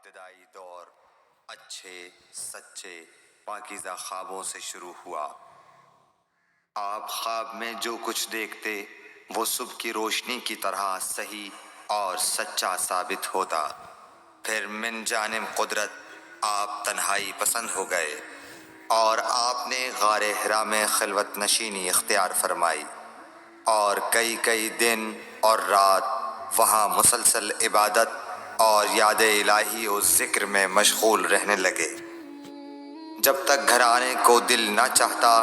ابتدائی دور اچھے سچے پاکیزہ خوابوں سے شروع ہوا۔ آپ خواب میں جو کچھ دیکھتے وہ صبح کی روشنی کی طرح صحیح اور سچا ثابت ہوتا۔ پھر من جانب قدرت آپ تنہائی پسند ہو گئے اور آپ نے غار حرا میں خلوت نشینی اختیار فرمائی اور کئی دن اور رات وہاں مسلسل عبادت اور یاد الہی و ذکر میں مشغول رہنے لگے۔ جب تک گھر آنے کو دل نہ چاہتا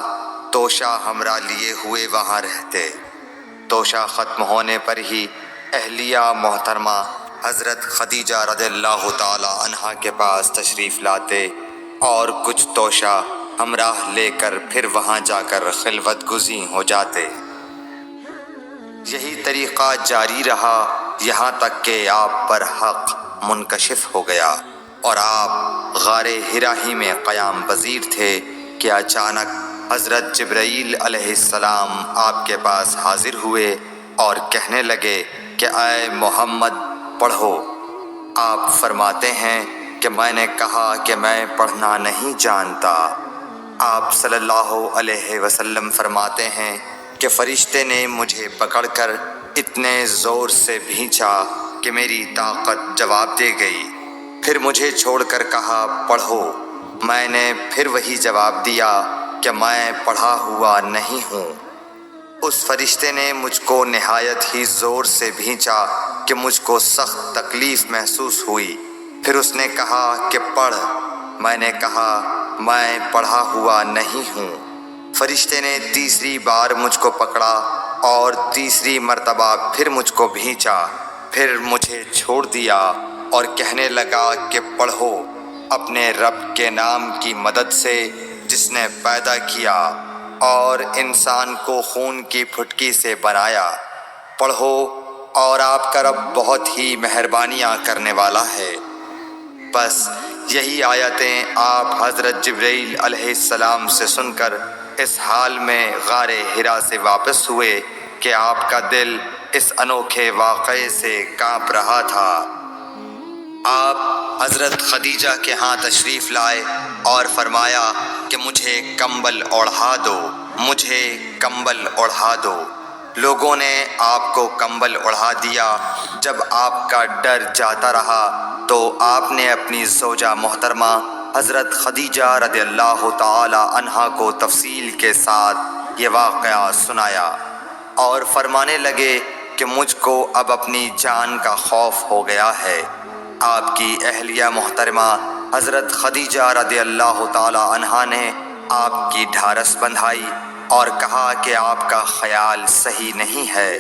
توشہ ہمراہ لیے ہوئے وہاں رہتے۔ توشہ ختم ہونے پر ہی اہلیہ محترمہ حضرت خدیجہ رضی اللہ تعالی عنہا کے پاس تشریف لاتے اور کچھ توشہ ہمراہ لے کر پھر وہاں جا کر خلوت گزین ہو جاتے۔ یہی طریقہ جاری رہا یہاں تک کہ آپ پر حق منکشف ہو گیا اور آپ غار حرا ہی میں قیام پذیر تھے کہ اچانک حضرت جبرائیل علیہ السلام آپ کے پاس حاضر ہوئے اور کہنے لگے کہ اے محمد پڑھو۔ آپ فرماتے ہیں کہ میں نے کہا کہ میں پڑھنا نہیں جانتا۔ آپ صلی اللہ علیہ وسلم فرماتے ہیں کہ فرشتے نے مجھے پکڑ کر اتنے زور سے بھینچا کہ میری طاقت جواب دے گئی۔ پھر مجھے چھوڑ کر کہا پڑھو۔ میں نے پھر وہی جواب دیا کہ میں پڑھا ہوا نہیں ہوں۔ اس فرشتے نے مجھ کو نہایت ہی زور سے بھینچا کہ مجھ کو سخت تکلیف محسوس ہوئی۔ پھر اس نے کہا کہ پڑھ۔ میں نے کہا میں پڑھا ہوا نہیں ہوں۔ فرشتے نے تیسری بار مجھ کو پکڑا اور تیسری مرتبہ پھر مجھ کو بھینچا۔ پھر مجھے چھوڑ دیا اور کہنے لگا کہ پڑھو اپنے رب کے نام کی مدد سے جس نے پیدا کیا اور انسان کو خون کی پھٹکی سے بنایا۔ پڑھو اور آپ کا رب بہت ہی مہربانیاں کرنے والا ہے۔ بس یہی آیتیں آپ حضرت جبرائیل علیہ السلام سے سن کر اس حال میں غار حرا سے واپس ہوئے کہ آپ کا دل اس انوکھے واقعے سے کانپ رہا تھا۔ آپ حضرت خدیجہ کے ہاں تشریف لائے اور فرمایا کہ مجھے کمبل اوڑھا دو، مجھے کمبل اوڑھا دو۔ لوگوں نے آپ کو کمبل اوڑھا دیا۔ جب آپ کا ڈر جاتا رہا تو آپ نے اپنی زوجہ محترمہ حضرت خدیجہ رضی اللہ تعالی عنہا کو تفصیل کے ساتھ یہ واقعہ سنایا اور فرمانے لگے کہ مجھ کو اب اپنی جان کا خوف ہو گیا ہے۔ آپ کی اہلیہ محترمہ حضرت خدیجہ رضی اللہ تعالی عنہا نے آپ کی ڈھارس بندھائی اور کہا کہ آپ کا خیال صحیح نہیں ہے۔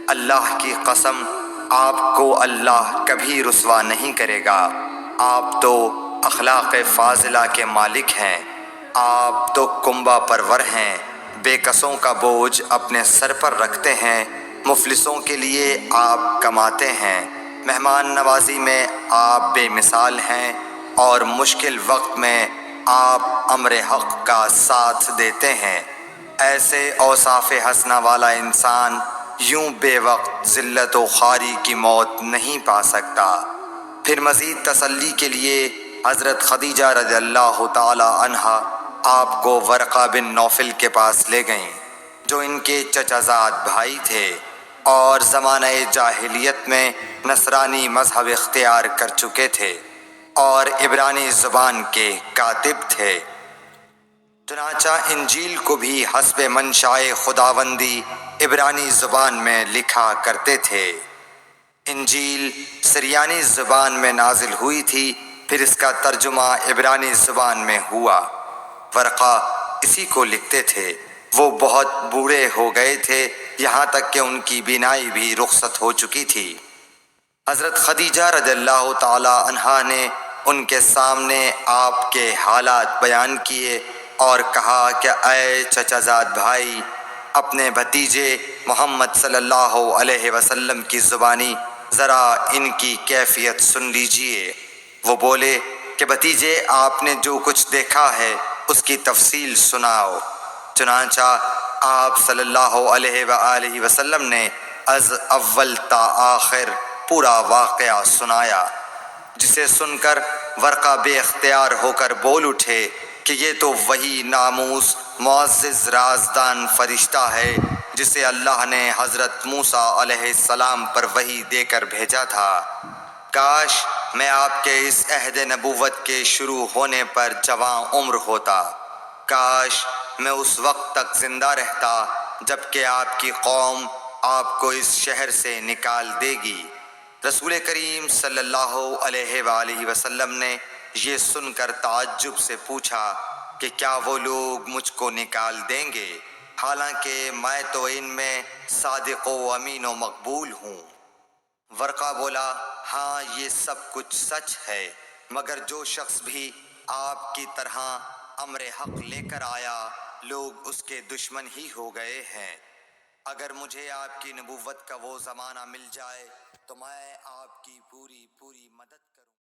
اللہ کی قسم آپ کو اللہ کبھی رسوا نہیں کرے گا۔ آپ تو اخلاق فاضلہ کے مالک ہیں۔ آپ تو کنبہ پرور ہیں، بے کسوں کا بوجھ اپنے سر پر رکھتے ہیں، مفلسوں کے لیے آپ کماتے ہیں، مہمان نوازی میں آپ بے مثال ہیں اور مشکل وقت میں آپ امر حق کا ساتھ دیتے ہیں۔ ایسے اوصاف حسنہ والا انسان یوں بے وقت ذلت و خواری کی موت نہیں پا سکتا۔ پھر مزید تسلی کے لیے حضرت خدیجہ رضی اللہ تعالی عنہا آپ کو ورقہ بن نوفل کے پاس لے گئیں جو ان کے چچا زاد بھائی تھے اور زمانہ جاہلیت میں نصرانی مذہب اختیار کر چکے تھے اور عبرانی زبان کے کاتب تھے۔ چنانچہ انجیل کو بھی حسب منشائے خداوندی عبرانی زبان میں لکھا کرتے تھے۔ انجیل سریانی زبان میں نازل ہوئی تھی، پھر اس کا ترجمہ عبرانی زبان میں ہوا۔ ورقہ اسی کو لکھتے تھے۔ وہ بہت بوڑھے ہو گئے تھے، یہاں تک کہ ان کی بینائی بھی رخصت ہو چکی تھی۔ حضرت خدیجہ رضی اللہ تعالی عنہا نے ان کے سامنے آپ کے حالات بیان کیے اور کہا کہ اے چچا زاد بھائی، اپنے بھتیجے محمد صلی اللہ علیہ وسلم کی زبانی ذرا ان کی کیفیت سن لیجئے۔ وہ بولے کہ بھتیجے آپ نے جو کچھ دیکھا ہے اس کی تفصیل سناؤ۔ چنانچہ آپ صلی اللہ علیہ وآلہ وسلم نے از اول تا آخر پورا واقعہ سنایا۔ جسے سن کر ورقہ بے اختیار ہو کر بول اٹھے کہ یہ تو وہی ناموس معزز رازدان فرشتہ ہے جسے اللہ نے حضرت موسیٰ علیہ السلام پر وحی دے کر بھیجا تھا۔ کاش میں آپ کے اس عہد نبوت کے شروع ہونے پر جوان عمر ہوتا، کاش میں اس وقت تک زندہ رہتا جب کہ آپ کی قوم آپ کو اس شہر سے نکال دے گی۔ رسول کریم صلی اللہ علیہ وآلہ وسلم نے یہ سن کر تعجب سے پوچھا کہ کیا وہ لوگ مجھ کو نکال دیں گے، حالانکہ میں تو ان میں صادق و امین و مقبول ہوں۔ ورقہ بولا، ہاں یہ سب کچھ سچ ہے، مگر جو شخص بھی آپ کی طرح امر حق لے کر آیا لوگ اس کے دشمن ہی ہو گئے ہیں۔ اگر مجھے آپ کی نبوت کا وہ زمانہ مل جائے تو میں آپ کی پوری مدد کروں۔